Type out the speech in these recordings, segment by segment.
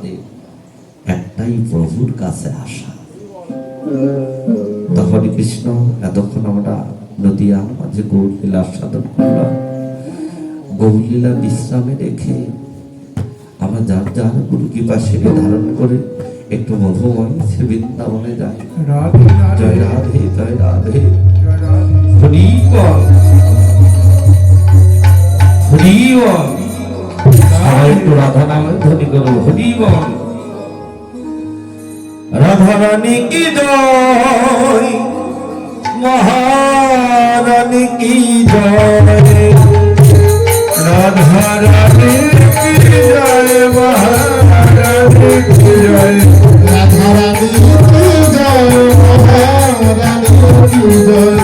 আমাদের একটাই, প্রভুর কাছে আসা। হরে কৃষ্ণ। এতক্ষণ আমরা নদিয়া মাঝে গৌরলীলা সাধন করলাম। গৌরলীলা বিশ্রামে রেখে আমরা যার যার গুরু কৃপা সেরে ধারণ করে একটু মধুময় সে বৃন্দাবনে যাই। জয় রাধে, জয় রাধে, হরি বল, হরি বল। সবাই একটু রাধা নামে ধ্বনি করো, হরি বল। রাধা রানী কি জয়, মহারানী কি জয়, রাধা রানী কি জয়, মহারানী কি জয়, রাধা রানী কি জয়, মহারানী কি জয়,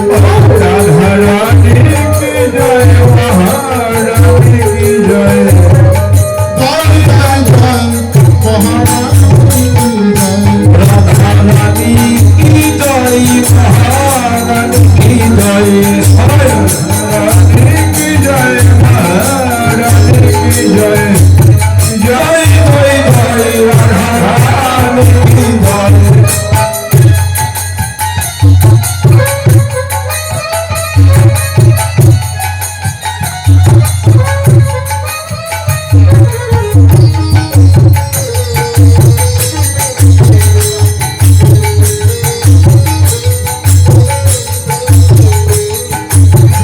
রাধা রানী কি জয়, মহারানী কি জয়, জয় জয় জয় মহারানী কি জয়, রাধা রানী কি জয়, মহারানী কি জয়, রাধা রানী কি জয়, মহারানী কি জয়, জয় জয় জয় রাধা রানী কি জয়।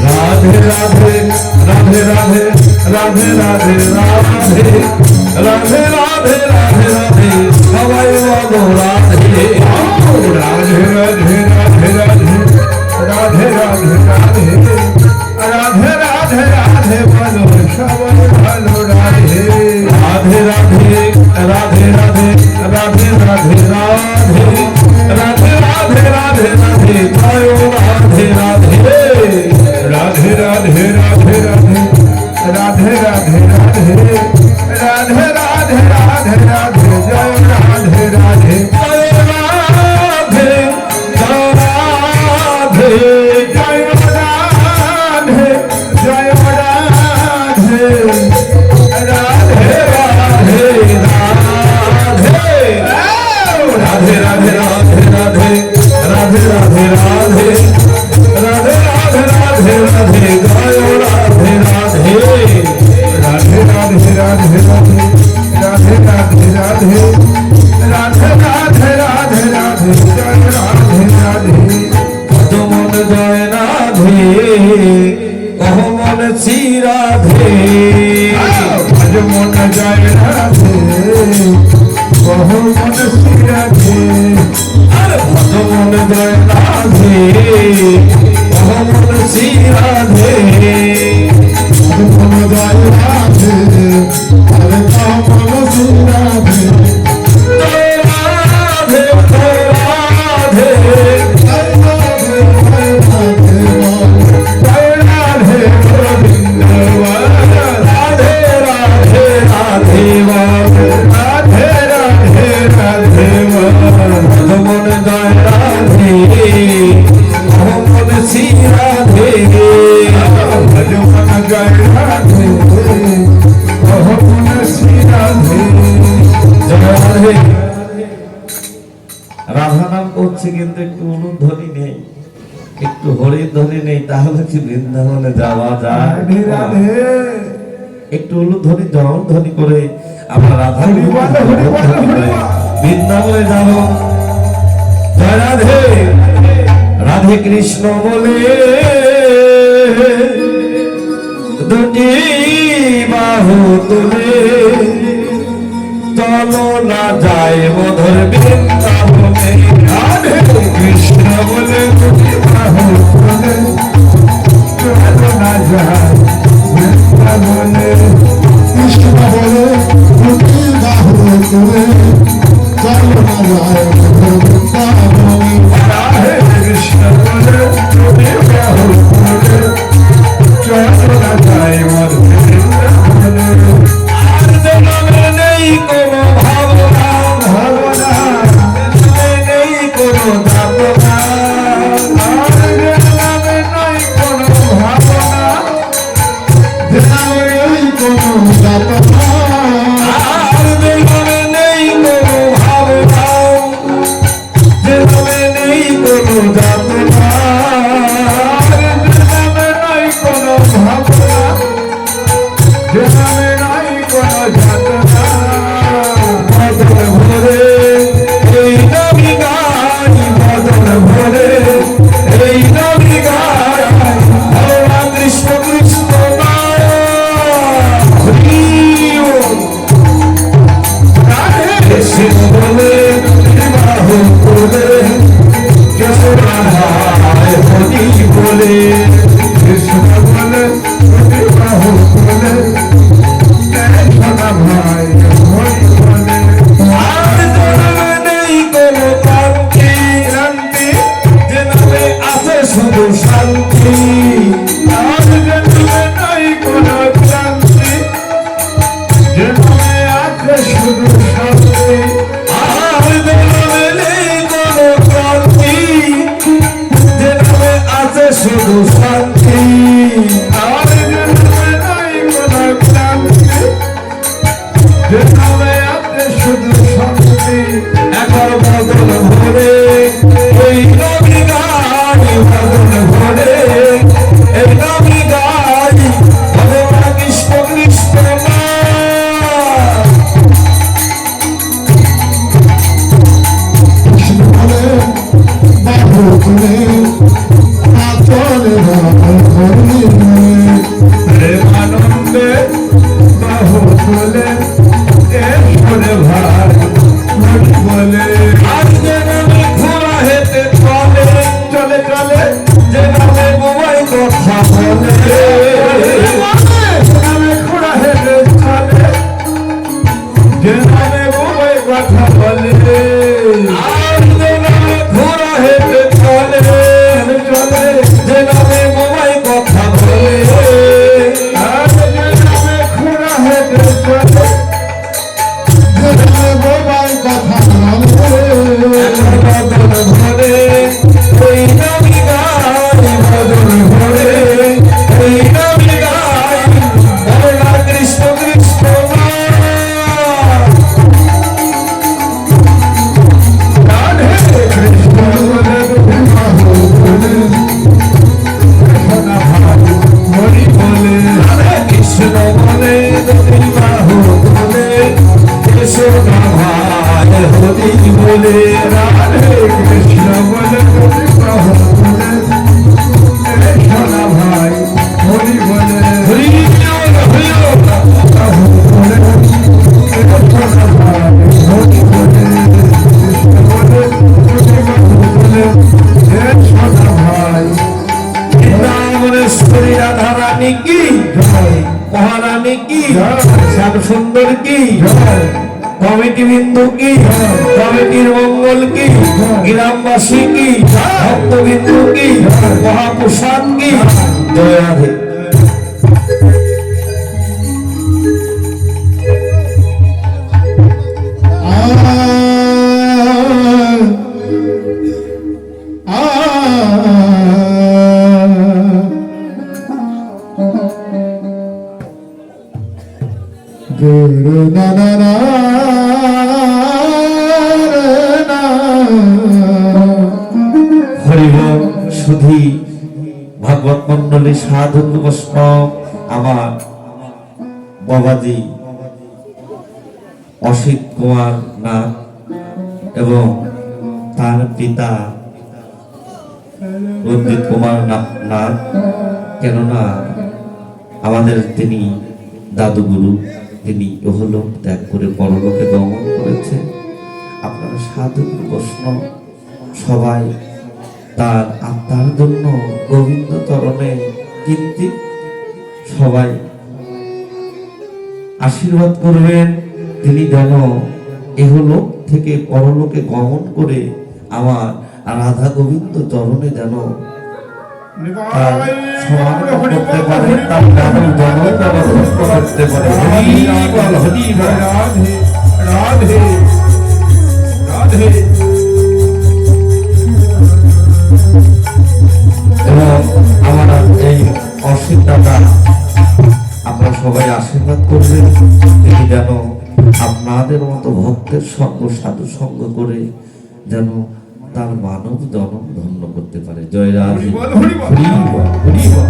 राधे राधे राधे राधे राधे राधे राधे राधे राधे सबाई बोलो राधे राधे राधे राधे राधे राधे राधे राधे राधे राधे राधे बोलो सबाई बोलो राधे राधे राधे राधे राधे राधे राधे राधे राधे राधे राधे जय राधे राधे राधे राधे राधे राधे राधे राधे राधे राधे राधे राधे राधे जय राधे राधे जय राधे राधे जय राधे जय राधे राधे राधे राधे राधे राधे राधे राधे राधे राधे राधे राधे राधे राधे राधे गायो राधे राधे राधे राधे राधे राधे राधे राधे राधे राधे राधे राधे राधे जय राधे राधे मन जय राधे कह मन श्री राधे मन जय राधे कह मन श्री राधे मन जय राधे मन श्री राधे मन जय राधे, हरे मन श्री राधे, जय राधे जय राधे जय राधे जय राधे जय राधे गोविंद राधे राधे राधे राधे राधे राधे मन जय राधे मन श्री राधे मन जय राधे मन श्री राधे जय राधे। রাধা নাম করছে কিন্তু একটু অনুধ্বনি নেই, একটু হরির ধ্বনি নেই, তাহলে কি বৃন্দাবনে যাওয়া যায়? রাধে রাধে একটু অনুধ্বনি জল ধ্বনি করে আমরা রাধা বৃন্দাবনে যাব। জয় রাধে রাধে কৃষ্ণ বলে দুটি বাহু তুলে চলো না যায় মধুর বৃন্দাবনে। রাধে কৃষ্ণ বলে দুটি বাহু তুলে চলো না যায় বৃন্দাবনে। কৃষ্ণ বলে দুটি বাহু তুলে চলো না যায় বৃন্দাবনে। রাধে কৃষ্ণ বলে দুটি বাহু তুলে চলো না যায় মধুর বৃন্দাবনে। আর জন্মে নেই কোনো ভাবনা, ভাবনা নেই কোনো যাতনা, আর জন্মে নেই কোনো ভাবনা, ধ্যানে কোনো যাতনা, কথা বলে আর যে নামে ঘোড়া হেঁটে চলে চলে যে নামে বোমাই কথা বলে আর যে নামে খোঁড়া হেঁটে চলে যে নামে বোবাই কথা বলে বদন ভরে ওই নামি গাই বদন ভরে ওই নামি গাই বলা কৃষ্ণ কৃষ্ণ রাধে কৃষ্ণ বলে বিবাহ বলে সোনা ভাই হরি বলে রাধে কৃষ্ণ বলে বিবাহ বলে কৃষ্ণ ভাই হরি বলে রাধে কৃষ্ণ বলে বিবাহ বলে সোনা ভাই হরি বলে হরি বল হরি বল বিবাহ বলে সোনা ভাই হরি বলে কৃষ্ণ বলে বিবাহ বলে সোনা ভাই বৃন্দাবনেশ্বরী রাধা রানী কি জয় মহারানী কি জয়। শ্যাম সুন্দর কি জয় কমিটি বিন্দু কি কমিটির মঙ্গল কি গ্রামবাসী কি ভক্তবিন্দু কি মহাপ্রসাদ কি জয় Radhe Guru na na na na হরিবল সুধী ভাগবত মন্ডলী সাধু বৈষ্ণব আমার বাবাজি অসিত কুমার নাথ এবং তার পিতা রঞ্জিত কুমার নাথ কেননা আমাদের তিনি দাদুগুরু তিনি ইহলোক ত্যাগ করে পরলোকে গমন করেছে আপনারা সাধু বৈষ্ণব সবাই তার আত্মার জন্য গোবিন্দ চরণে কিন্তু সবাই আশীর্বাদ করবেন তিনি যেন ইহলোক থেকে পরলোকে গমন করে আমার রাধা গোবিন্দ চরণে যেন তার সমাগম করতে পারে তার মানব জনম যেন ভক্ত করতে পারে হরি বল হরি বল Radhe Radhe Radhe এবং আমার এই অসীম দাদা আপনারা সবাই আশীর্বাদ করবেন তিনি যেন আপনাদের মতো ভক্তের সঙ্গ সাধু সঙ্গ করে যেন তার মানব জনম ধন্য করতে পারে জয় রাধে হরি বল, হরি বল। হরি বল, হরি বল।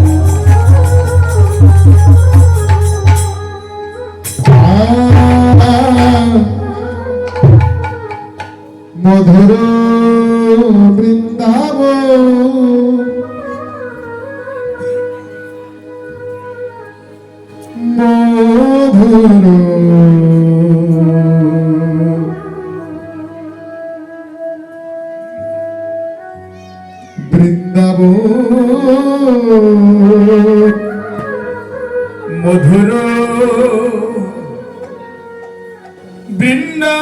মধুর বৃন্দাবন মধুর বৃন্দাবন মধুর বৃন্দাবন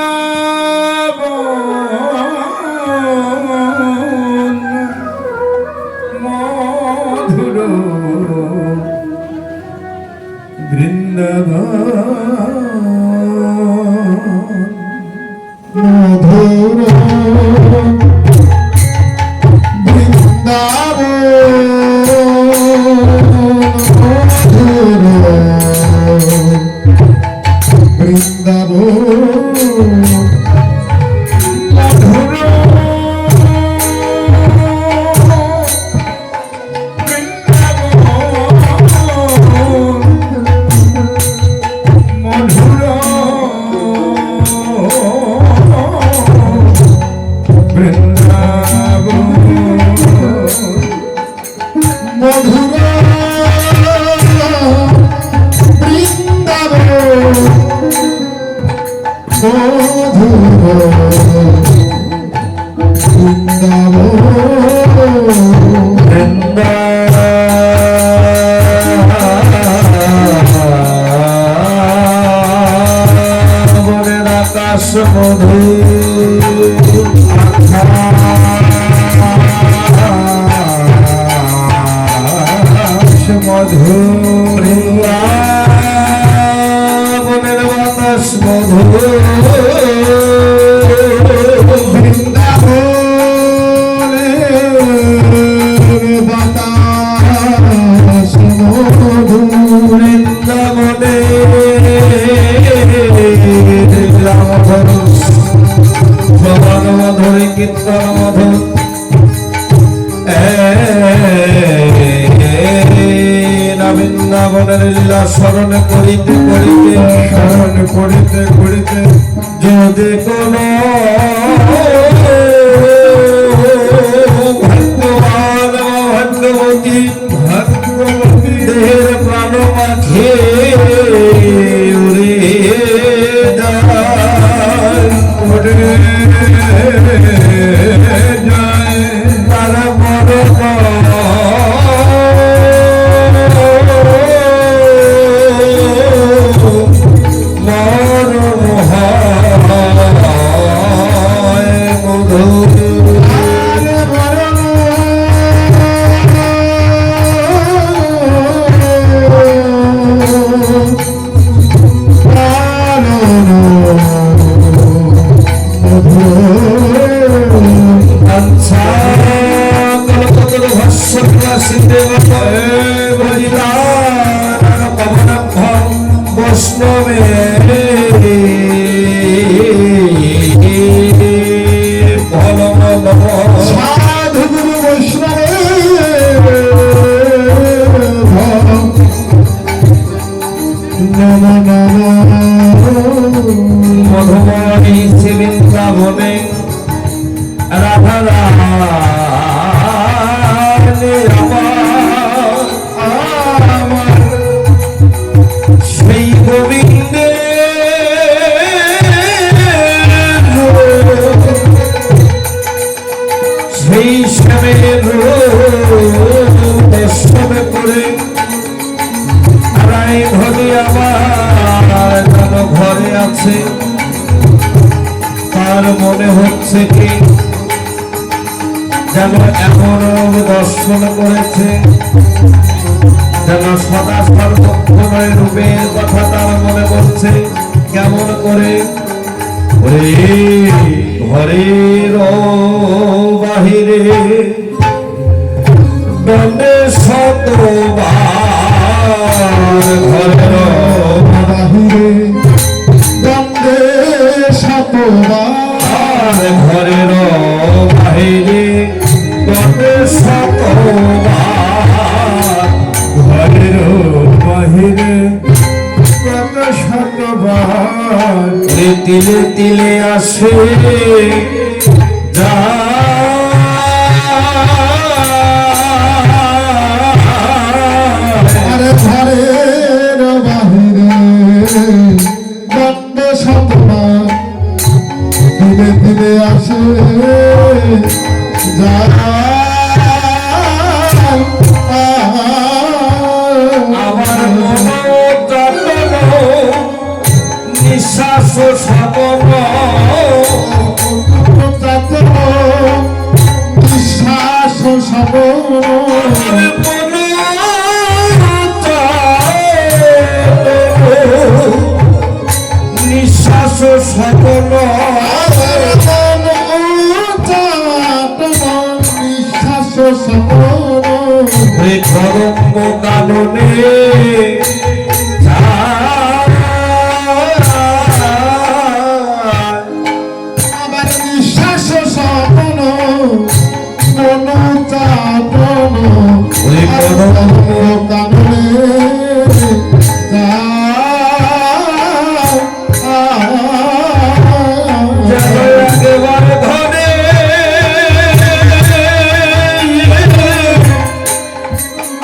মধুর বৃন্দাবন মধুর বৃন্দাবনের আকাশ মধু মধু বৃন্দাবনের বাতাস মধু বাতাস মধু বৃন্দাবনে মধুর শ্রবণ মধুর কীর্তন মধুর বৃন্দাবনের লীলা স্মরণ করিতে করিতে স্মরণ করিতে করিতে যদি কোন ভাগ্যবান ভাগ্যবতী ভাগ্যবতী দেহের প্রাণ মাঝে উড়ে যায় উড়ে যায় তারা বড় বৈষ্ণবে সাধু গুরু বৈষ্ণব নম নম মধুমণি বৃন্দাবনে রাধা রানী আমার সেই গোবিন্দে সেই শ্যামের দর্শন করে রায় ধরি আমার যেন ঘরে আছে তার মনে হচ্ছে কি যেন এমন দর্শন করেছে যেন সদা সর্বক্ষণের রূপের কথা তার মনে পড়ছে কেমন করে ওরে ঘরের বাহিরে দণ্ডে শতবার ঘরের বাহিরে দ্বন্দ্বে শতবার ঘরের বাহিরে দণ্ডে শতবার ঘরের বাহিরে কত শতবার তিলে তিলে আসে যা আরে ঘরের বাহিরে দ্বন্দ্বে শতবার ধীরে ধীরে আসে যারা আমার মনোযতন নিঃশ্বাস শ্রবণ বিশ্বাস সবর নিঃশ্বাস শ্রবণ বিশ্বাস সবর ধর্ম কাননে আবার বিশ্বাস সপন মন চাপন কাননে একেবারে ধরে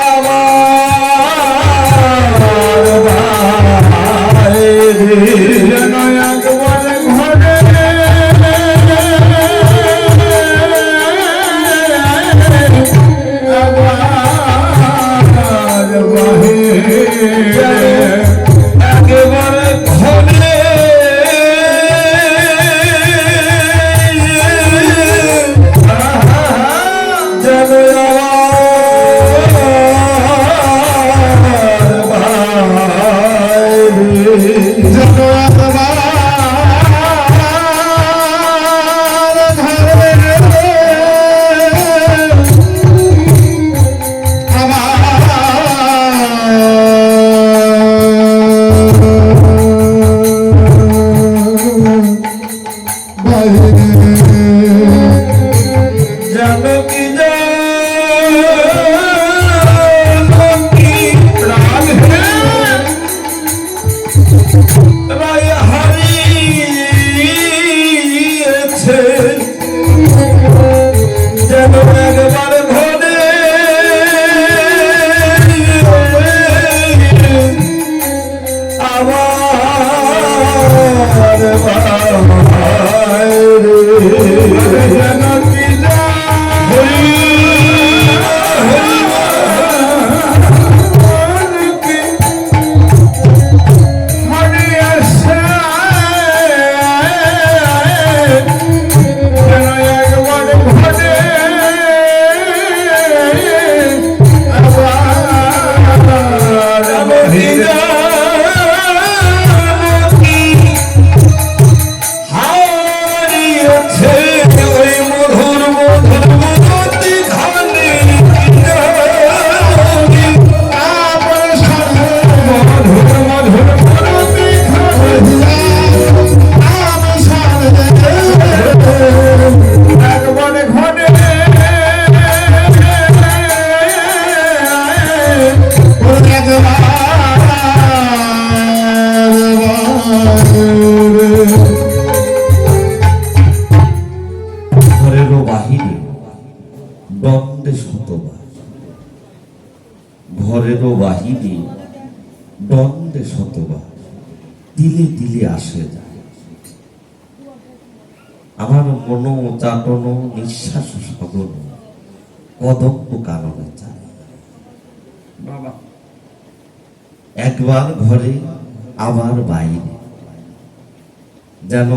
আমার জানো কি জানো কি প্রাণ হে রায় হারিয়েছে যেন একবার ঘরে আবার যেন কি ঘরেরও বাহিরে দ্বন্দ্বে শতবার, ঘরেরও বাহিরে দ্বন্দ্বে শতবার, তিলে তিলে আসে যায়। আমার মন চাটন নিঃশ্বাস সগন কদম্ব কারণে চায়। বাবা একবার ঘরে আবার বাইরে, যেন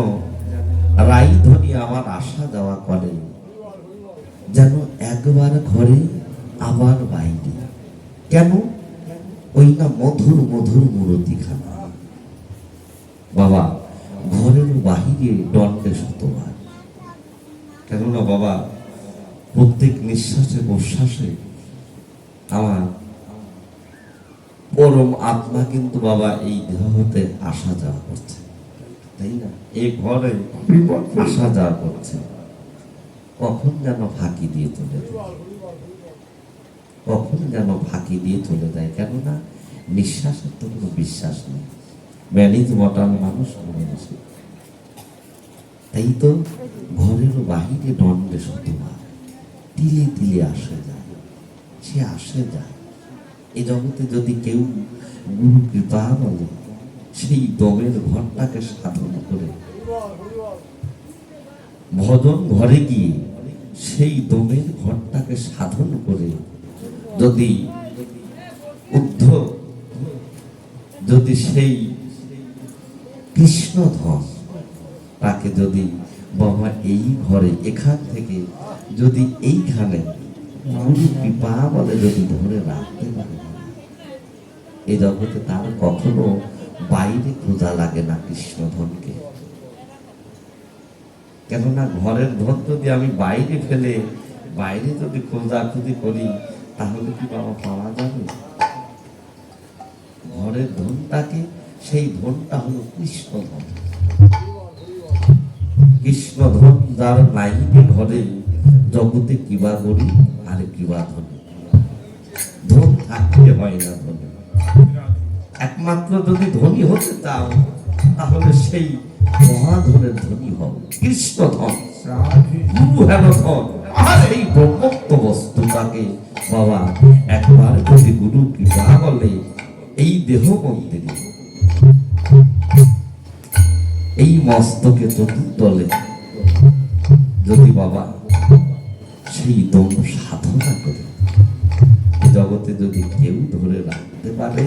রাইধনী আমার আসা যাওয়া করে, যেন একবার ঘরে আবার বাইরে। কেন? ওই না মধুর মধুর মূরতি খানা। বাবা ঘরের বাহিরে দণ্ডে শতবার। কেননা বাবা প্রত্যেক নিঃশ্বাসে প্রশ্বাসে আমার পরম আত্মা কিন্তু বাবা এই দেহ হতে আসা যাওয়া করছে, তাই না? এই ঘরে আসা যাওয়া করছে। কখন যেন ফাঁকি দিয়ে চলে যায়, কখন যেন ফাঁকি দিয়ে চলে যায়। কেননা নিঃশ্বাসের তো কোনো বিশ্বাস নেই, ম্যানেজ মটাল মানুষ মনে বসে। তাই তো ঘরের বাহিরে দণ্ডে শতবার, তিলে তিলে আসে যায়, সে আসে যায়। এই জগতে যদি কেউ গুরু কৃপা বলে, সেই দমের ঘরটাকে সাধন করে ভজন ঘরে গিয়ে সেই দমের ঘরটাকে সাধন করে যদি যদি সেই কৃষ্ণধন তাকে যদি বাবা এই ঘরে এখান থেকে যদি এইখানে গুরু কৃপা বলে যদি ধরে রাখতে পারে, এই জগতে তার কখনো বাইরে খোঁজা লাগে না কৃষ্ণধনকে। কেননা ঘরের ধন যদি আমি বাইরে ফেলে বাইরে যদি খোঁজাখুঁজি করি, তাহলে কি বাবা পাওয়া যাবে? ঘরের ধনটাকে, সেই ধনটা হলো কৃষ্ণধন। কৃষ্ণধন যার নাইবে ঘরে, জগতে কিবা করি আর কিবা ধনী। ধন থাকতে হয় না ধনী, একমাত্র যদি ধনী হতে চাও তাহলে সেই মহাধনের ধনী হও, কৃষ্ণধন, গুরু হেন ধন। আর এই ব্রহ্মত্ব বস্তুটাকে বাবা একবার যদি গুরু কৃপা বলে এই দেহ মন্দিরে, এই মস্তকে চতুর্দলে যদি বাবা সেই দম সাধনা করে জগতে যদি কেউ ধরে রাখতে পারে,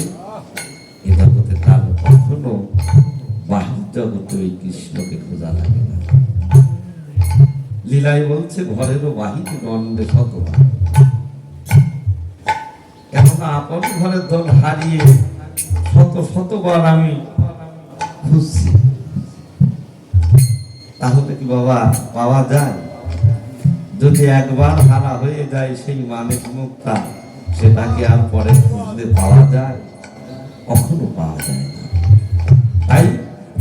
এ জগতে তার কখনো বাহির জগতে ওই কৃষ্ণকে খোঁজা লাগে না। লীলায় বলছে ঘরেরও বাহিরে দণ্ডে শতবার। কেননা আপন ঘরের ধন হারিয়ে শত শতবার আমি খুঁজছি, তাহলে কি বাবা পাওয়া যায়? যদি একবার হারা হয়ে যায় সেই মানিক মুক্তা, সেটাকে আর পরে খুঁজতে পাওয়া যায়? কখনো পাওয়া যায় না। তাই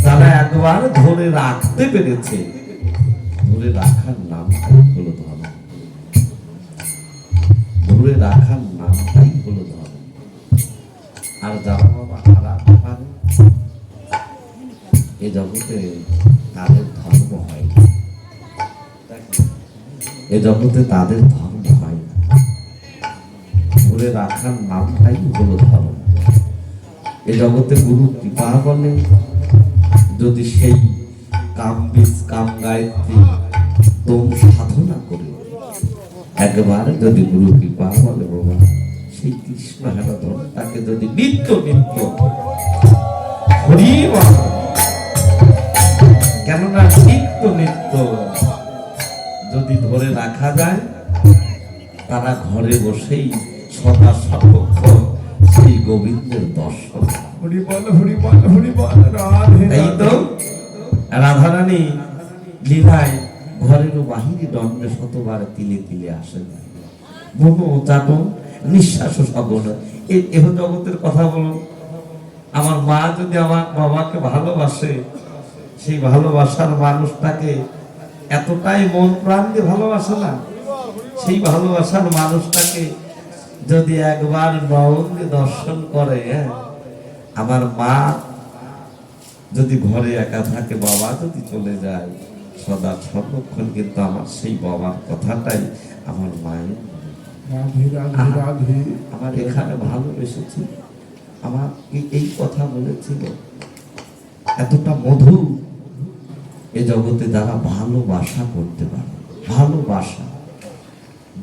যারা একবার ধরে রাখতে পেরেছে ধরে রাখার নামটাই হলো ধর্ম। ধরে রাখার নামটাই হলো ধর্ম। আর যারা বাবা হারাতে পারে এ জগতে তাদের ধর্ম হয় না। এ জগতে তাদের ধর্ম হয় না। ধরে রাখার নামটাই হলো ধর্ম। এ জগতে গুরু কৃপা বলে যদি সেই কাম বীজ কাম গায়ত্রী তোম সাধনা করে একবার যদি গুরু কৃপা বলে বাবা সেই কৃষ্ণ হেরা ধর্মটাকে যদি নিত্য নিত্য হরি বলে, কেননা নিত্য নিত্য যদি ধরে রাখা যায় তারা ঘরে বসেই সদা সর্বক্ষণ সেই গোবিন্দের দর্শন। হরি বল হরি বল হরি বল রাধে তাই তো রাধারানী লীলায় ঘরের বাহিরে দণ্ডে শতবার তিলে তিলে আসেন, মনো চাটন নিঃশ্বাস সকল। এহ জগতের কথা বলুন, আমার মা যদি আমার বাবাকে ভালোবাসে, সেই ভালোবাসার মানুষটাকে এতটাই মন প্রাণ দিয়ে ভালোবাসে না, সেই ভালোবাসার মানুষটাকে যদি একবার নয়ন দিয়ে দর্শন করে, আমার মা যদি ঘরে একা থাকে, বাবা যদি চলে যায়, সদা সর্বক্ষণ কিন্তু আমার সেই বাবার কথাটাই আমার মায়ের রাধে রাধে রাধে। আমার এখানে ভালোবেসেছি, আমার এই কথা বলেছিল, এতটা মধু। এ জগতে যারা ভালোবাসা করতে পারে, ভালোবাসা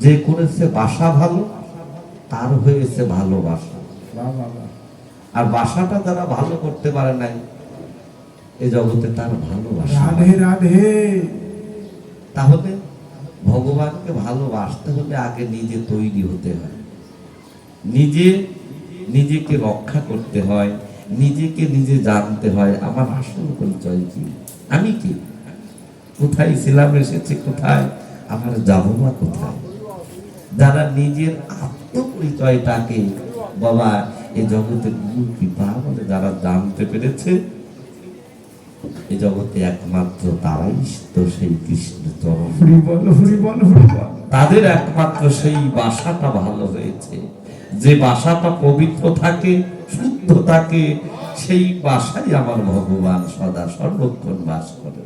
যে করেছে বাসা ভালো, তার হয়েছে ভালোবাসা। আর বাসাটা যারা ভালো করতে পারে নাই, এ জগতে তার ভালোবাসা। রাধে রাধে। তাহলে ভগবানকে ভালোবাসতে হলে আগে নিজে তৈরি হতে হয়, নিজেকে রক্ষা করতে হয়, নিজেকে নিজে জানতে হয় আমার আসল পরিচয় কি, আমি কি, কোথায় ছিলাম, এসেছি কোথায়, আমার যাবো বা কোথায়। যারা নিজের আত্মপরিচয়টাকে বাবা এ জগতে গুরু কৃপা বলে যারা জানতে পেরেছে, এ জগতে একমাত্র তারাই তো সেই কৃষ্ণ চরণ। হরি বল হরি বল হরি বল। তাদের একমাত্র সেই বাসাটা ভালো হয়েছে, যে বাসাটা পবিত্র থাকে, শুদ্ধ থাকে, সেই বাসায় আমার ভগবান সদা সর্বক্ষণ বাস করে।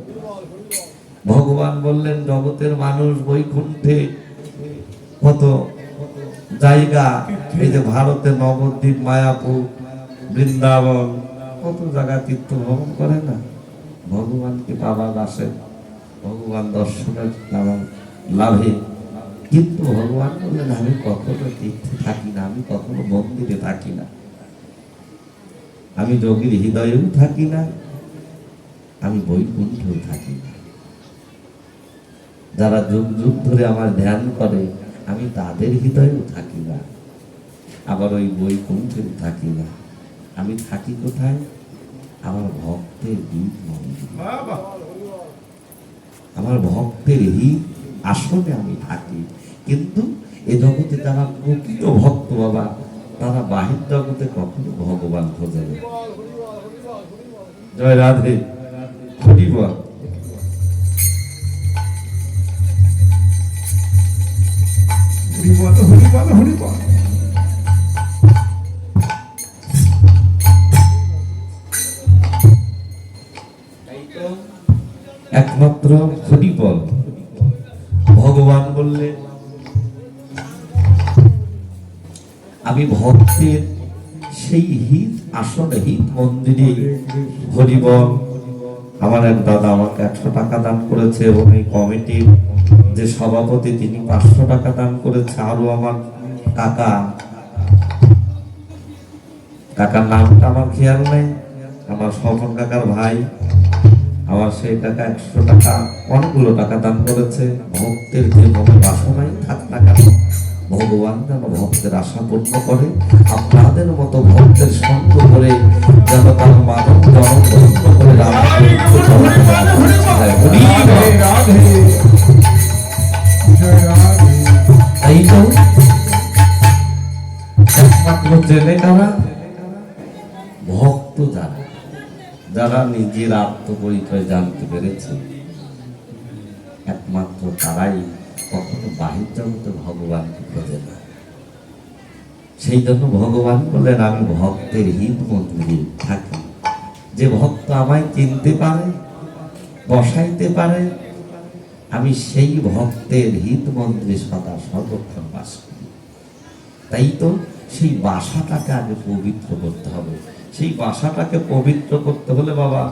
ভগবান বললেন জগতের মানুষ বৈকুণ্ঠে কত জায়গা, এই যে ভারতে নবদ্বীপ, মায়াপুর, বৃন্দাবন, কত জায়গা তীর্থ ভ্রমণ করে না, ভগবানকে পাবার আসে, ভগবান দর্শনের লাভে। কিন্তু ভগবান বললেন আমি কখনো তীর্থে থাকি না, আমি কখনো মন্দিরে থাকি না, আমি যোগীর হৃদয়েও থাকি না, আমি বৈকুণ্ঠেও থাকি না। যারা যুগ যুগ ধরে আমার ধ্যান করে আমি তাদের হৃদয়েও থাকি না, আবার ওই বৈকুণ্ঠেও থাকি না। আমি থাকি কোথায়? আমার ভক্তের হিত মন্দিরে, আমার ভক্তের হিত আসনে আমি থাকি। কিন্তু এ জগতে যারা প্রকৃত ভক্ত বাবা, তারা বাহির জগতে কখনো ভগবান খোঁজে না। জয় রাধে, হরি বল। হরি বল হরি বল হরি বল। একমাত্র হরি বল। ভগবান বললেন আমি ভক্তের সেই হিত আসনে হিত মন্দিরে হরি বল। আমার এক দাদা আমাকে 100 টাকা দান করেছে, এবং এই কমিটির যে সভাপতি তিনি 500 টাকা দান করেছে। আরো আমার কাকার নামটা আমার খেয়াল নেই, আমার স্বপন কাকার ভাই, আমার সেই টাকা 100 টাকা, অনেকগুলো টাকা দান করেছে। ভক্তের যে মনে বাসনাই থাক না কেন, ভগবান যেন ভক্তের আশা পূর্ণ করে। আপনাদের মতো ভক্তের সঙ্গ করে যেন তার মানব জনম ধন্য করে তাই তো একমাত্র জেনে কারা? ভক্ত যারা, যারা নিজের আত্মপরিচয় জানতে পেরেছে, একমাত্র তারাই কখনো বাহির জগতে ভগবানকে খোঁজে না। সেই জন্য ভগবান বললেন, আমি ভক্তের হিত মন্দিরে থাকি। যে ভক্ত আমায় চিনতে পারে, বসাইতে পারে, আমি সেই ভক্তের হিত মন্দিরে সদা সর্বক্ষণ বাস করি। তাই তো সেই বাসাটাকে আগে পবিত্র করতে হবে। সেই বাসাটাকে পবিত্র করতে হলে বাবা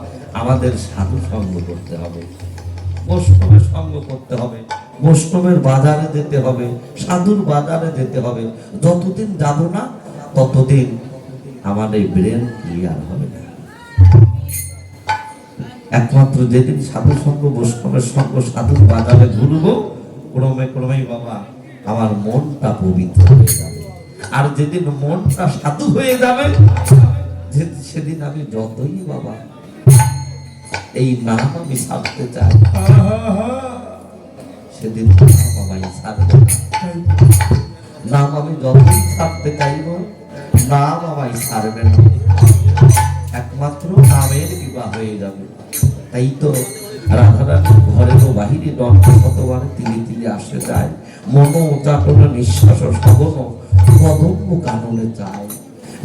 আমাদের সাধু সঙ্গ করতে হবে, বৈষ্ণবের সঙ্গ করতে হবে, বৈষ্ণবের বাজারে যেতে হবে, সাধুর বাজারে যেতে হবে। যতদিন যাব না ততদিন আমাদের ব্রেন ক্লিয়ার হবে না। একমাত্র যেদিন সাধু সঙ্গ, বৈষ্ণবের সঙ্গ, সাধুর বাজারে ঘুরবো, ক্রমে ক্রমেই বাবা আমার মনটা পবিত্র হয়ে যাবে। আর যেদিন মনটা সাধু হয়ে যাবে, সেদিন আমি যতই বাবা এই নাম আমি ছাড়তে চাই, সেদিন নাম আমায় ছাড়বে না। নাম আমি যতই ছাড়তে চাইব, নাম আমায় ছাড়বে না। একমাত্র নামের বিবাহ হয়ে যাবে। তাই তো রাধারানী ঘরের বাহিরে দণ্ড কতবার তিলে তিলে আসে যায়, মন উচাটন নিঃশ্বাস সগন কদম্ব কাননে যায়।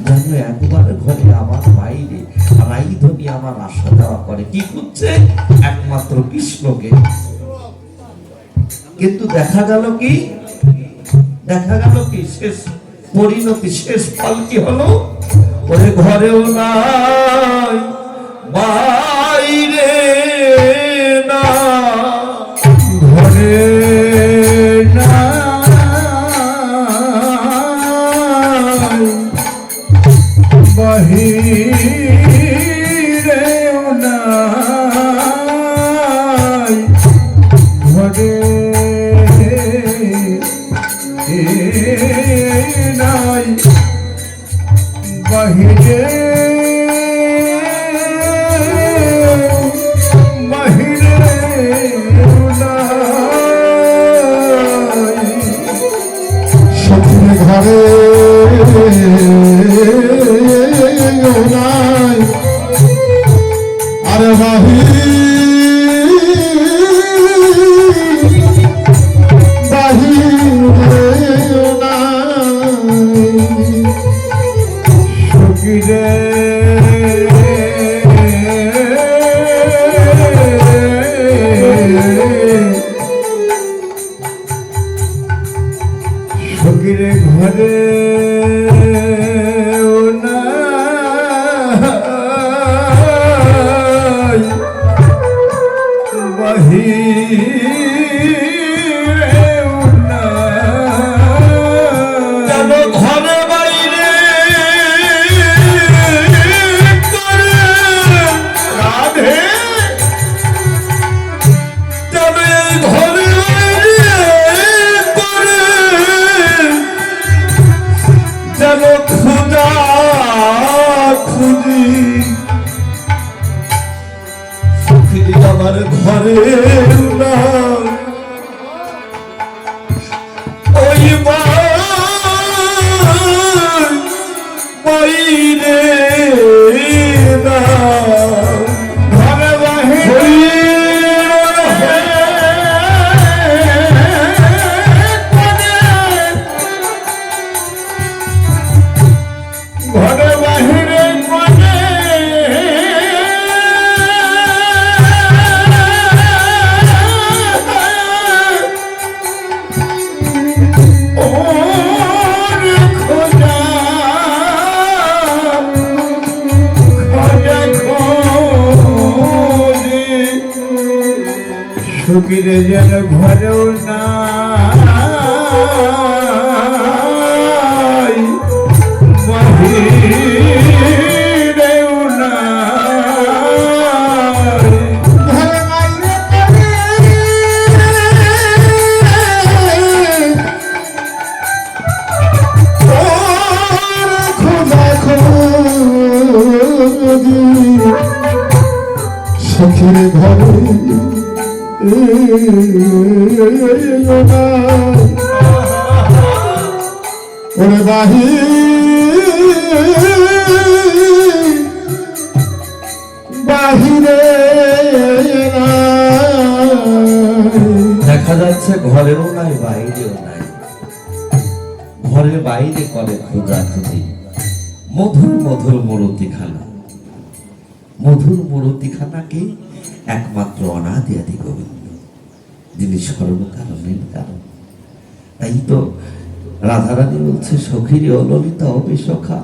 যেন একবার ঘরে আমার বাইরে রাইধনী আমার আসা যাওয়া করে। কি করছে? একমাত্র কৃষ্ণকে। কিন্তু দেখা গেল কি, শেষ পরিণতি, শেষ ফল কি হলো? ওরে ঘরেও নাই, বাইরে না, ঘরে বাহিরেও নাই, ঘরে নাই, বাহিরে বাহিরেও নাই, সখীর ঘরে নাই, আরে বাহিরেও নাই, সখীরে সখীরে ঘরে আমার ঘরে না, ওই বাইরে না, ঘরে বাহিরে ঘরে বাহিরে সখীরে যেন ঘরেও নাই, বাহিরেও নাই, সখীর ঘরে ওরে বাহিরে দেখা যাচ্ছে ঘরেও নাই বাইরেও নাই, ঘরের বাইরে করে খোঁজাখুঁজি। মধুর মধুর মূরতিখানা, মধুর মূরতিখানাকে একমাত্র অনাদি আদি গোবিন্দ, যিনি সর্বকারণের কারণ। তাই তো রাধারানী বলছে, সখীর অললিতা অবিশখা,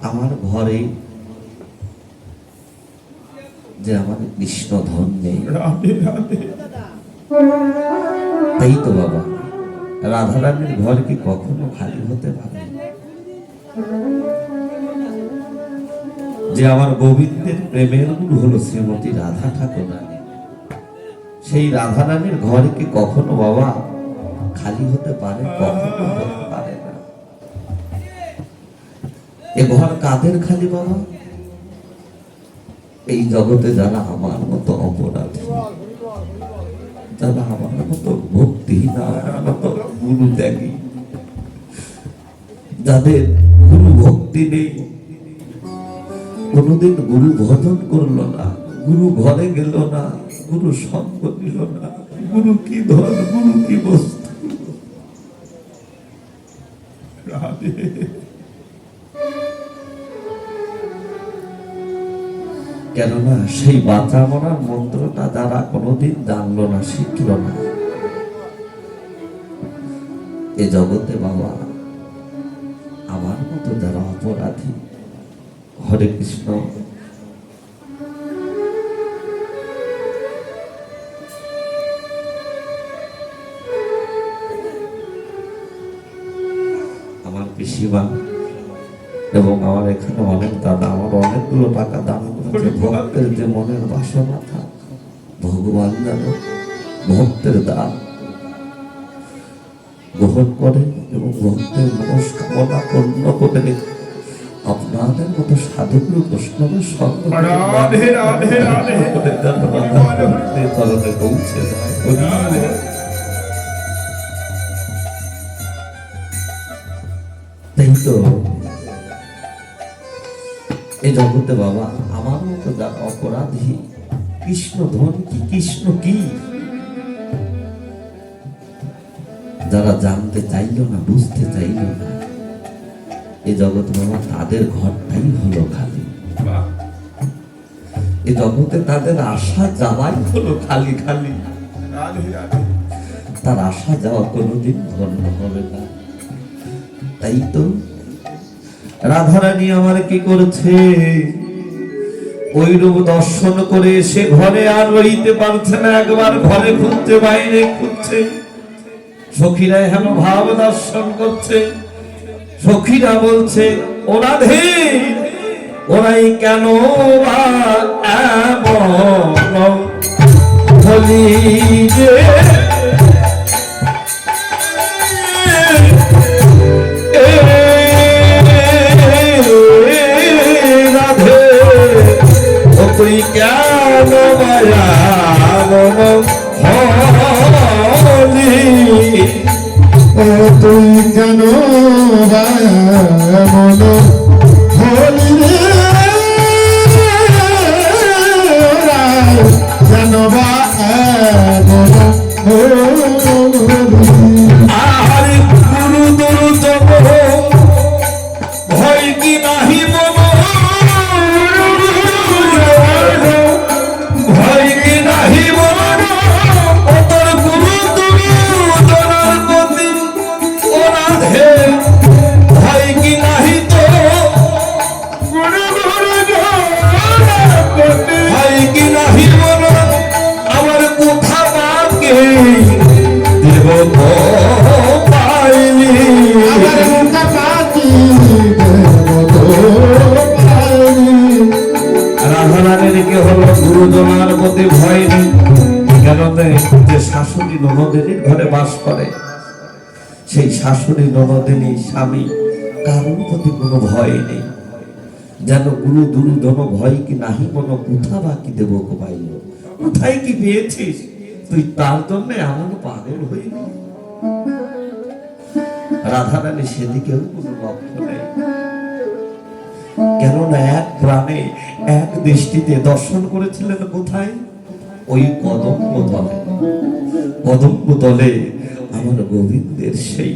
আমার ঘরে যে আমার কৃষ্ণ ধন নেই। রাধে রাধে। তাই তো বাবা, রাধারানীর ঘর কি কখনো খালি হতে পারে? যে আমার গোবিন্দের প্রেমের গুরু হলো শ্রীমতী রাধা ঠাকুরানী, সেই রাধারানীর ঘর কি কখনো বাবা খালি হতে পারে? কখনো হতে পারে না। এ ঘর কাদের খালি বাবা? এই জগতে যারা আমার মতো অপরাধী, যারা আমার মতো ভক্তিহীন, আমার মতো গুরু ত্যাগী, যাদের গুরু ভক্তি নেই, কোনদিন গুরু ভজন করলো না, গুরু ঘরে গেল না, গুরু সঙ্গ দিল না, গুরু কি ধন, গুরু কি বস্তু। রাধে। কেননা সেই বাঁচা মরার মন্ত্রটা যারা কোনোদিন জানলো না, শিখল না, এ জগতে বাবা আমার মতো যারা অপরাধী, হরে কৃষ্ণ, আমার পিসিমা এবং আমার এখানে অনেক দাদা আমার অনেকগুলো টাকা দান করেছে। ভক্তের যে মনের বাসনা থাক, ভগবান যেন ভক্তের দান গ্রহণ করে এবং ভক্তের মনস্কামনা পূর্ণ করে আপনাদের মতো সাধুগুলো বৈষ্ণবের সঙ্গে রাধে রাধে রাধে। তরণে পৌঁছে যায়। তাই তো এই জগতে বাবা আমার মতো যারা অপরাধী, কৃষ্ণ ধন কি, কৃষ্ণ কি, যারা জানতে চাইল না, বুঝতে চাইল না, এই জগতে বাবা তাদের ঘরটাই হলো খালি। এই জগতে তাদের আসা যাওয়াই হলো খালি খালি। রাধে রাধে। তার আসা যাওয়া কোনোদিন ধন্য হবে না। তাই তো রাধারানী আমার কি করেছে, ওই রূপ দর্শন করে সে ঘরে আর রইতে পারছে না, একবার ঘরে খুঁজছে, বাইরে খুঁজছে, সখীরা হেন ভাব দর্শন করছে। সখীরা বলছে, ও রাধে, ওরাই কেন বা এমন হলি যে তুই কেন মায়া হলি, ও তুই কেন মন হলি রে, কেন বা মন আর গুরু দুরু তব ভয় কি নাহি মম, ভয় কি নাহি মন, তোর গুরু তুমি জনার গতি, ও রাধে ভয় কি নাহি তো, ভয় কি নাহি মন, আমার কোথা বাকে দেব তো পাইনি। রাধারানীর কি হলো গুরুজনার প্রতি ভয় নেই, কেন যে শাশুড়ি ননদিনীর ঘরে বাস করে, সেই শাশুড়ি ননদিনী স্বামী কারোর প্রতি কোনো ভয় নেই, যেন গুরু দুরুধন ভয় কি নাহি কোনো কোথা বাকি দেব পাইল, কোথায় কি পেয়েছিস তুই, তার জন্য এমন পাগল হইল। রাধারানী সেদিকেও কোনো লক্ষ্য নেই, কেননা এক প্রাণে এক দৃষ্টিতে দর্শন করেছিলেন কোথায়, ওই কদম্ব তলে। কদম্ব তলে আমার গোবিন্দের সেই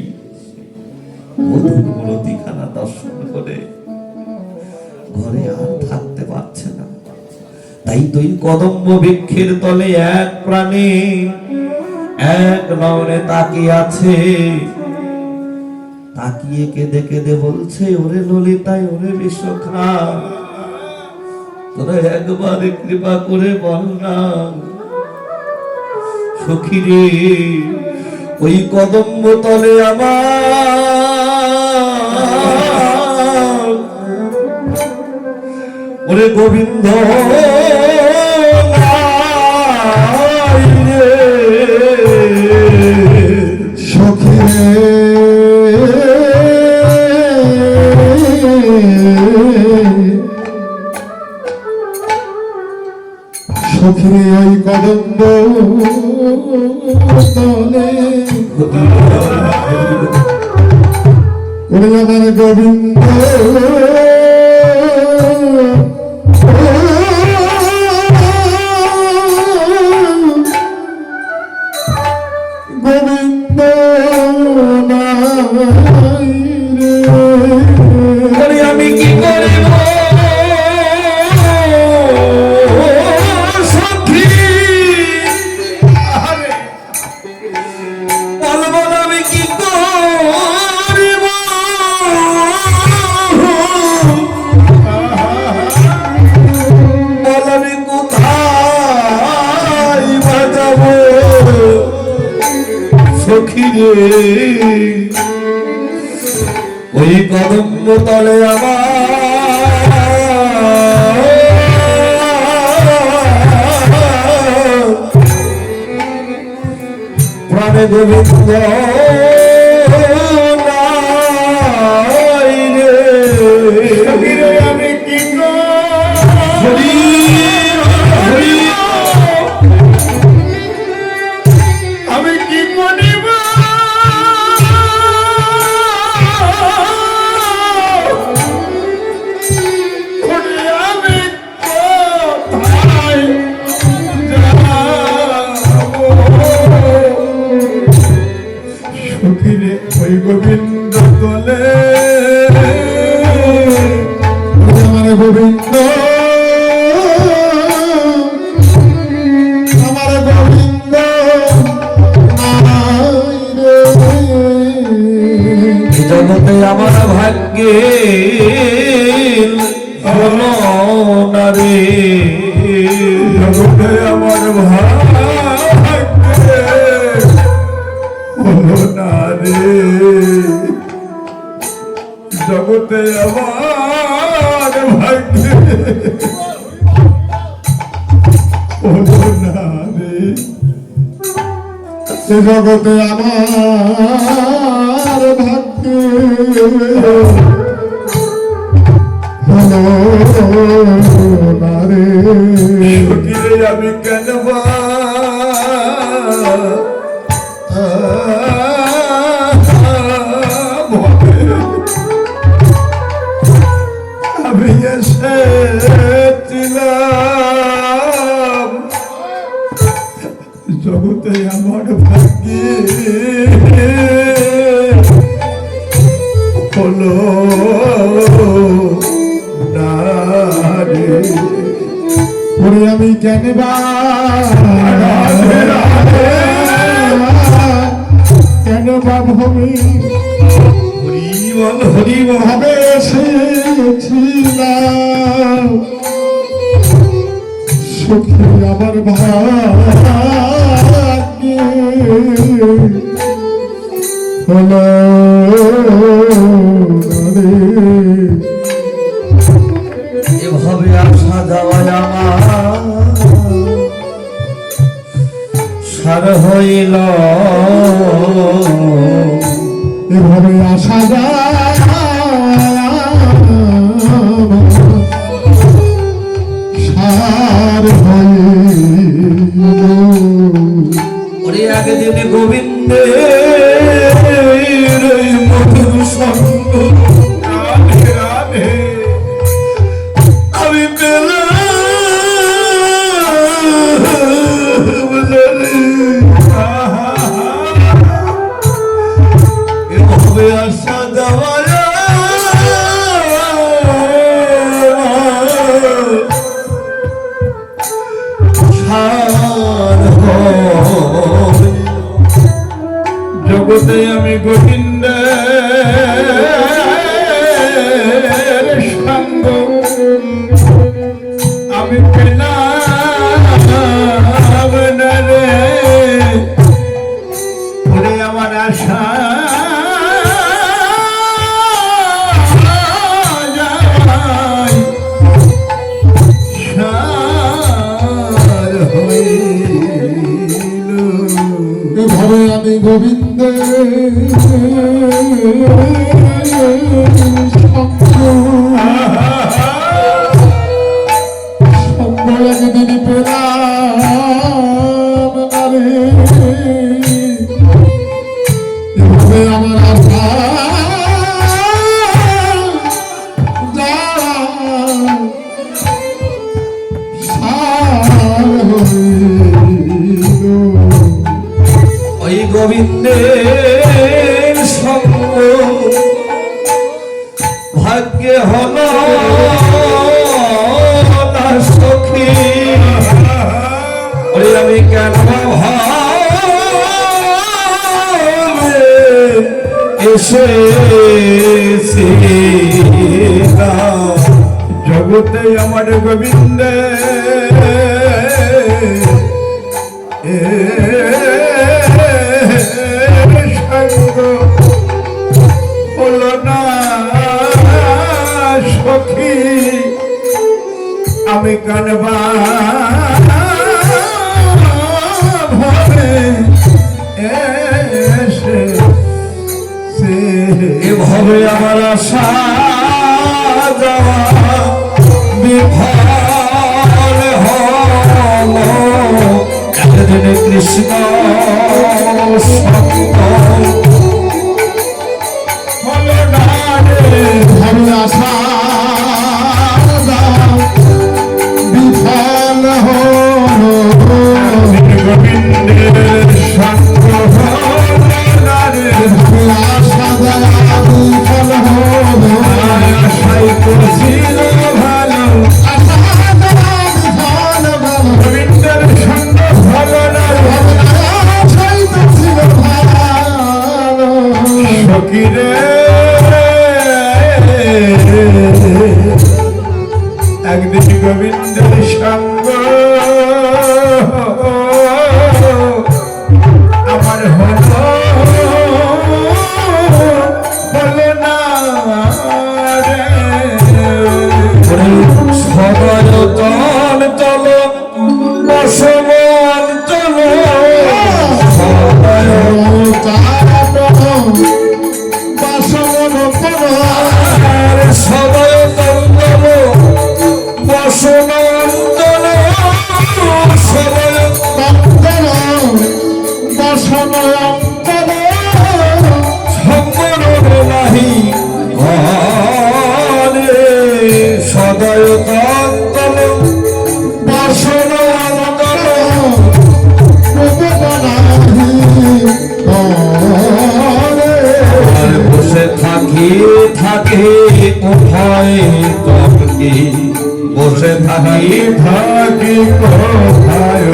মধুর মূরতিখানা দর্শন করে ঘরে আর থাকতে পারছে না। তাই তুই কদম্ব বৃক্ষের তলে এক প্রাণে এক নয়নে তাকিয়ে আছে, তাকিয়ে কেঁদে কেঁদে বলছে, ওরে ললিতায়, ওরে বিশ্বখা, তোরা একবার কৃপা করে বল না সখী রে, ওই কদম্ব তলে আমার ওরে গোবিন্দ সখী সখী ওই কদম্ব তলে ওরে আমার গোবিন্দ গোবিন্দ নাই রে, আমি কি করিব সখী, বলবো না আমি কি করিব, বল আমি কোথায় বাজাবো সখী রে, ওই কদম্ব তলে আমার প্রাণে গোবিন্দ নাই রে, আমি কি হরি হরি আমি কি করিব আমি কোথায় যাবো সখীরে ওই গোবিন্দ তলে আমার গোবিন্দ আমার গোবিন্দ নাই রে, জগতে আমার ভাগ্যে হলো না রে, জগতে আমার ভাগ্যে হলো না রে, জগতে আমার ভাগ্যে হলো না রে, এ জগতে আমার ভাগ্যে হলো না রে, সখীরে আমি কেন আমি এসেছিলাম জগতে আমার ভাগ্যে হলো না রে, ওরে আমি কেন বা কেন বা ভূমি হরি বল হরি বল, ভাবে এসেছিলাম সখী আমার ভাগ্যে হলো না রে, এভাবে আসা যাওয়া আমার সার হইল, এভাবে আসা যায় সার হইল, ওরে একদিনে গোবিন্দের মধুর সঙ্গ রাধে রাধে আমি পেলাম রে, আহা জগতে আমি গোবিন্দের সঙ্গ আমি পেলাম না রে, ওরে আমার আশা যায় সার হইল। এভাবে আমি গোবিন্দের সঙ্গ একদিন পেলাম না রে, এভাবে আমার আশা ওই গোবিন্দের সঙ্গ ভাগ্যে হলো না সখী, ওরে আমি কেন ভাবে এসেছি না। জগতে আমার গোবিন্দ সঙ্গ হলো না সখী, আমি কানবা ভাবে এসে এভাবে আমার আশা যাওয়া বিফল হল, একদিন কৃষ্ণ সঙ্গ হলো না রে, আমি আশা বিফল হলো, গোবিন্দের সঙ্গ হলো না রে, আমি আশা বিফল হলো, আশাই তো ছিল ভালো, আশা বিফল হলো, গোবিন্দের সঙ্গ হলো না রে, আশাই তো ছিল ভালো। সখীরে একদিন গোবিন্দের সঙ্গ আমার হলো না রে, সদয় তল তল বসমন তল, সদয় সদয় তল তল বসমন তল, সদয় সম্বর নাহি ঘরে, সদয় তল বসমন তল, আর বসে থাকি থাকে কোথায় তর্কে, বসে থাকি থাকি কোথায়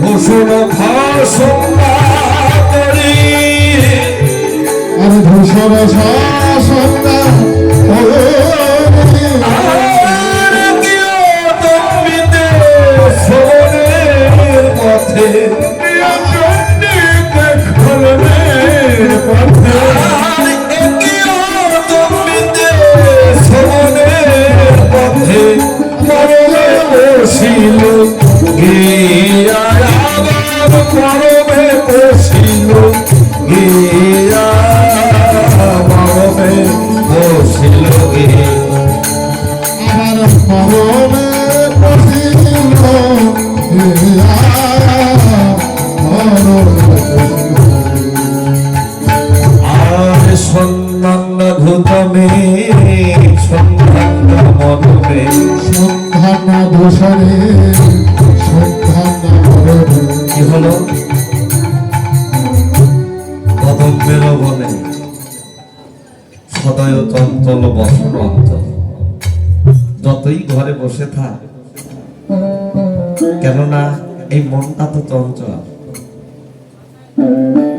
ভূষণ ভাষণ করি, আর ভূষণ সন্ধ্যা আর কেউ তম্বিতে শোনের পথে, আর কেউ তম্বিতে শোনের পথে মরমে বসিল গিয়া, আবার মরমে বসিল গিয়া, মরমে বসিল গিয়া, আমার মরমে বসিল আর সন্ধান ধুতমে সন্ধান মনমে, সন্ধান দোষরে সন্ধান মরমে কি হলো কদম্বের বনে সদয় চঞ্চল বসন অঞ্চল, যতই ঘরে বসে থাক, কেননা এই মনটা তো চঞ্চল,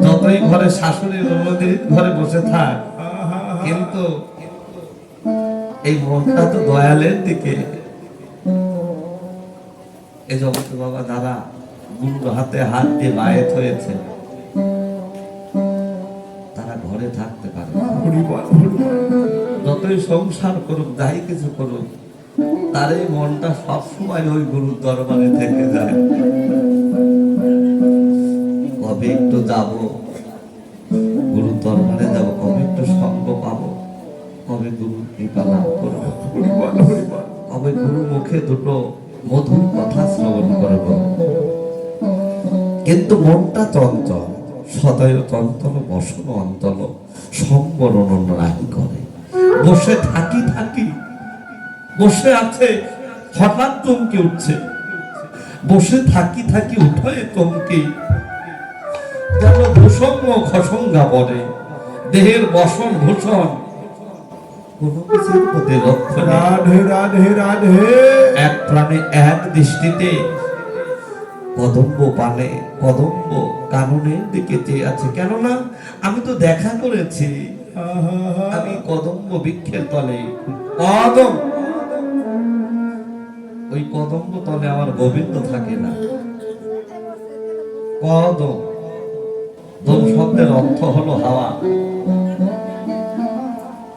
যতই ঘরে শাশুড়ি ননদির ঘরে বসে থাক, কিন্তু এই মনটা তো দয়ালের দিকে। এই জগৎ বাবা যারা গুরুর হাতে হাত দিয়ে বায়েত হয়েছে, তারা ঘরে থাকতে পারে না। হরি বল হরি বল। যতই সংসার করুক, যাই কিছু করুক, তার এই মনটা সবসময় ওই গুরুর দরবারে থেকে যায়। কবে একটু যাব গুরুর দরবারে যাব, কবে একটু সঙ্গ পাবো, কবে গুরুর কৃপা লাভ করবো, হরি বল হরি বল। কবে গুরুর মুখে দুটো মধুর কথা শ্রবণ করব। কিন্তু মনটা চঞ্চল, সদয় চঞ্চল বসন অঞ্চল, সম্বরণ রাহি করে। বসে থাকি থাকি, বসে আছে হঠাৎ চমকে উঠছে, বসে থাকি থাকি উঠে চমকে, যেন ভূষঙ্গ খসঙ্গা পড়ে, দেহের বসন ভূষণ কোন কিছুর প্রতি লক্ষ্য নেই। রাধে রাধে রাধে। এক প্রাণে এক দৃষ্টিতে কদম্ব পানে কদম্ব কাননের দিকে চেয়ে আছে। কেননা আমি তো দেখা করেছি, আমি কদম্ব বৃক্ষের তলে, কদম, ওই কদম্ব তলে আমার গোবিন্দ থাকে না। কদম, দম শব্দের অর্থ হলো হাওয়া,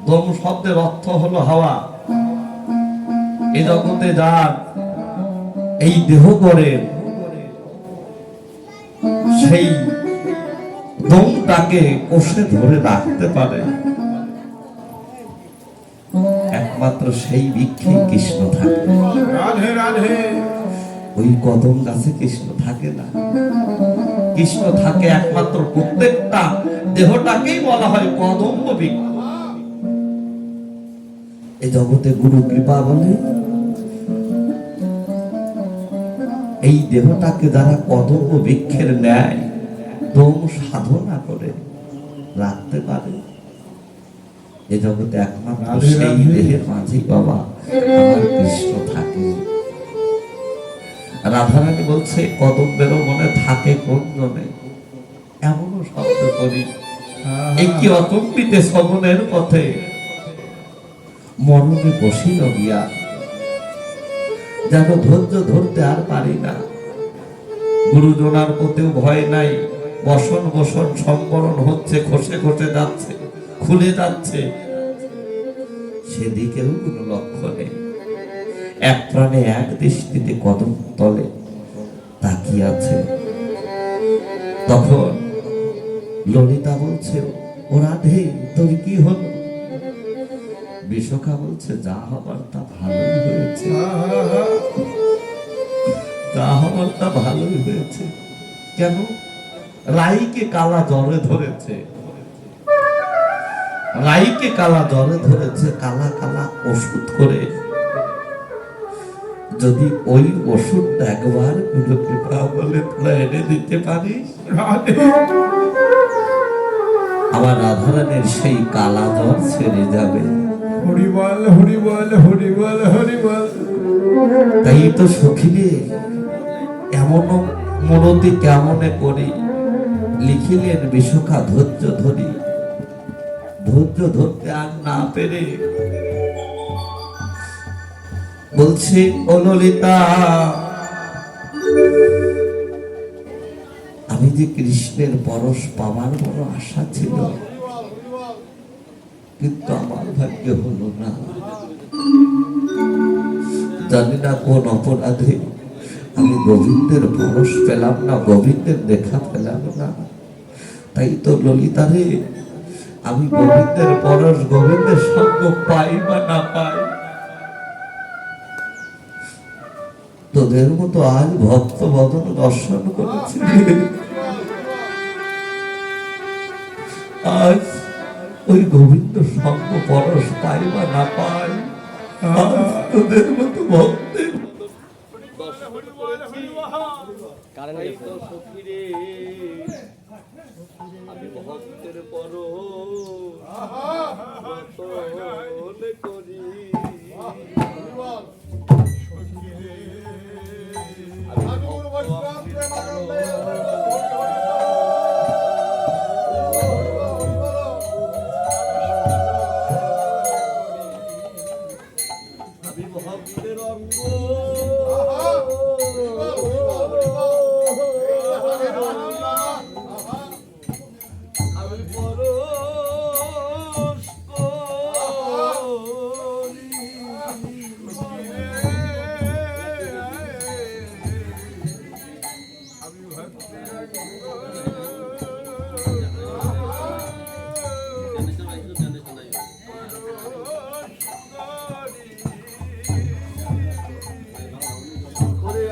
দম শব্দের অর্থ হলো হাওয়া। এই জগতে যার এই দেহ করে, সেই দমটাকে কষে ধরে রাখতে পারে, একমাত্র সেই বৃক্ষে কৃষ্ণ থাকে। রাধে রাধে। ওই কদম গাছে কৃষ্ণ থাকে না। কৃষ্ণ থাকে একমাত্র প্রত্যেকটা দেহটাকেই বলা হয় কদম্ব বৃক্ষ। এই জগতে গুরু কৃপা বলে এই দেহটাকে যারা কদম্ব বৃক্ষের ন্যায় দম সাধনা করে রাখতে পারে, এই জগতে একমাত্র সেই দেহের মাঝেই বাবা আমার কৃষ্ণ থাকে। রাধারানী বলছে কদম্বের মনে থাকে কোন জনে, এমনও শব্দ করি একটি অতম্বিতে শ্রবণের পথে মরণে বসিল গিয়া, যেন ধৈর্য ধরতে আর পারি না। গুরুজনার প্রতিও ভয় নাই, বসন বসন সম্বরণ হচ্ছে, খসে খসে যাচ্ছে, খুলে যাচ্ছে, সেদিকেও কোনো লক্ষ্য নেই। এক প্রাণে এক দৃষ্টিতে কদম তলে তাকিয়ে আছে। তখন ললিতা বলছে, ও রাধে তোর কি হলো? বিশাখা বলছে, যা হবার তা ভালোই হয়েছে, যা হবার তা ভালোই হয়েছে। কেন? রাইকে কালা জ্বরে ধরেছে, রাইকে কালা জ্বরে ধরেছে, কালা কালা ওষুধ করে যদি ওই ওষুধটা একবার গুরু কৃপা বলে তোরা এনে দিতে পারিস, আমার রাধারানীর সেই কালা জ্বর ছেড়ে যাবে। হরি বল হরি বল হরি বল হরি বল। তাই তো সখিলে এমন মনতি কেমনে করি লিখিলেন বিশাখা ধৈর্য ধরি, ধৈর্য ধরতে আর না পেরে বলছে, ও ললিতা, আমি যে কৃষ্ণের পরশ পাওয়ার বড় আশা ছিল, কিন্তু আমার ভাগ্যে হলো না। জানি না কোন অপরাধে আমি গোবিন্দের পরশ পেলাম না, গোবিন্দের দেখা পেলাম না। তাই তো ললিতা রে, আমি গোবিন্দের পরশ, গোবিন্দের সঙ্গ পাই বা না পাই, তোদের মতো আজ ভক্ত বদন দর্শন করেছি। আজ ওই গোবিন্দ সঙ্গ পরশ পাই বা না পাই, আজ তোদের মতো ভক্তের আমি ভক্তের পরশ করি। ওরে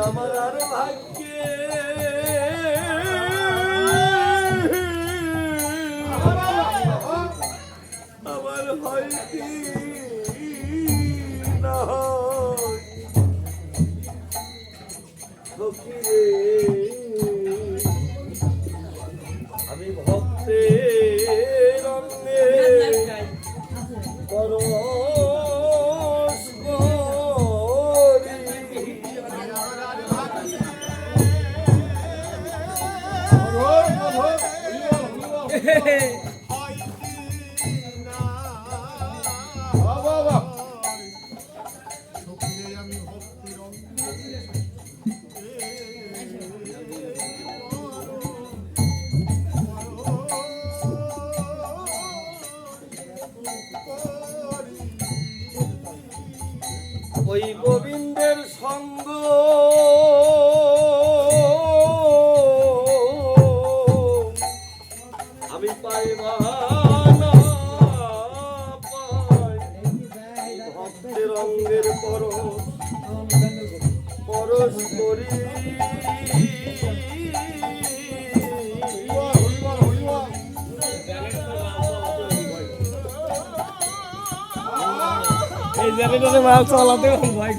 আমার আর ভাগ্যে আমার হয় কি না হয় সখী রে, আমি ভক্তের রঙে পরশ করি। ওই গোবিন্দের সঙ্গ আমি পাইবা না পাই, ভক্তের অঙ্গের পরশ করি। এই জায়গাটাতে মাল চালাতে ভাই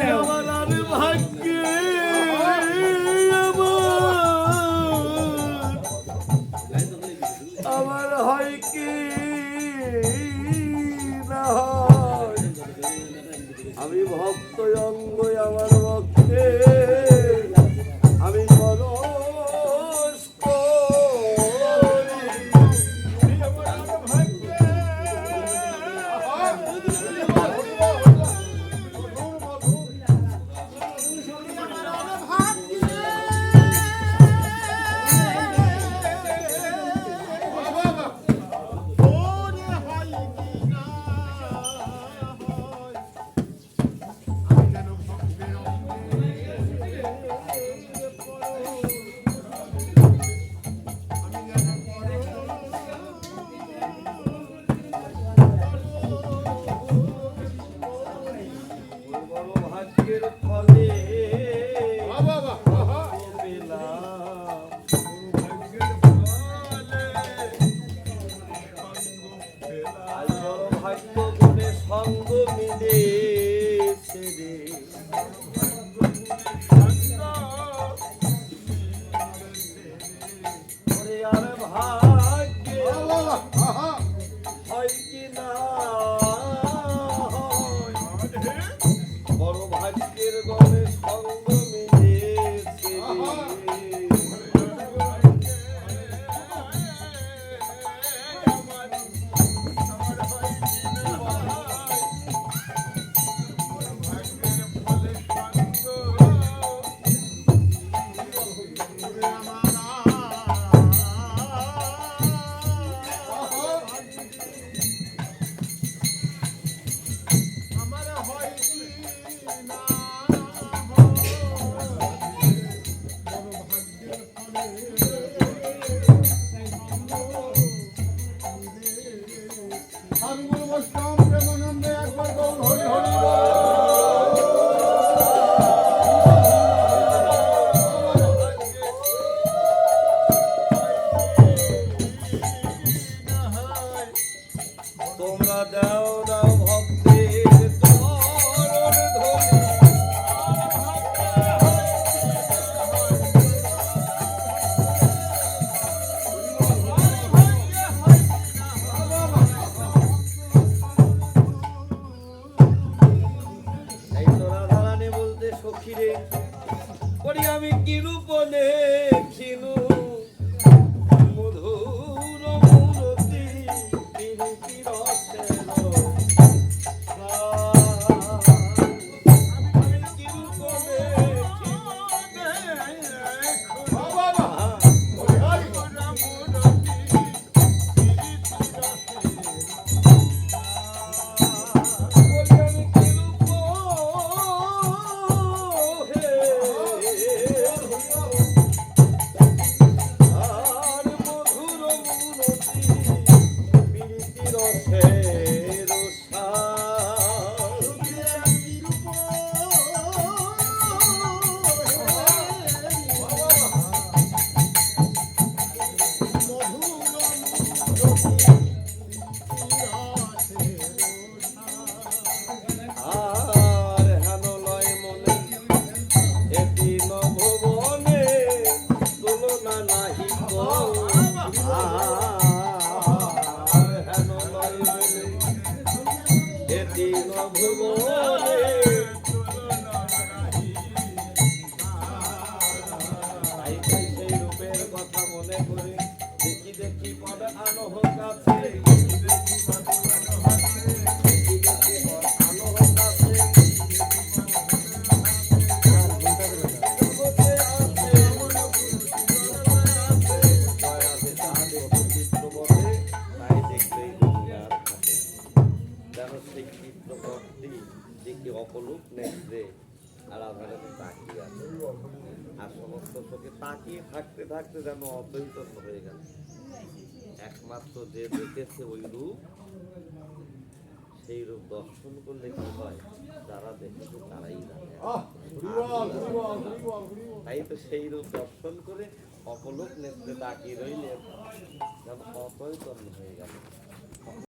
আমার আর ভাগ্যে আমার হয় কি না হয়, আমি ভক্ত অঙ্গ আমার ভক্তে আমি পরশ করি। ভাগ্যের ফলে ভাগ্য গুণে সঙ্গ মিলেছে রে, ওরে আর ভাগ্যে হয় কি না হয়, বড় ভাগ্যের গণে সঙ্গ মিলেছে সখী রে ওরে আমি কি রূপ দেখিনু মধুর মূরতি বিরতি রসের আমি কি রূপ আর হেন লয় মনে এটি নভুবনে তুলনা নাহি কো আর হেন লয় মনে এটি নভুবনে তাই তাই সেই রূপের কথা মনে করে দেখি দেখি পদ আনহ কাছে দেখি দেখি পদ আনহ কাছে অপলুক নেত্রে আরাধনাতে তাকিয়ে আছে আর সমস্ত চোখে তাকিয়ে থাকতে থাকতে যেন অদ্বৈত হয়ে গেল একমাত্র যে দেখেছে ওই রূপ সেই রূপ দর্শন করলে কি হয় যারা দেখেছে তারাই জানে তাই তো সেই রূপ দর্শন করে অপলোক নেত্রে তাকিয়ে রইলেন যেন অদ্বৈত হয়ে গেল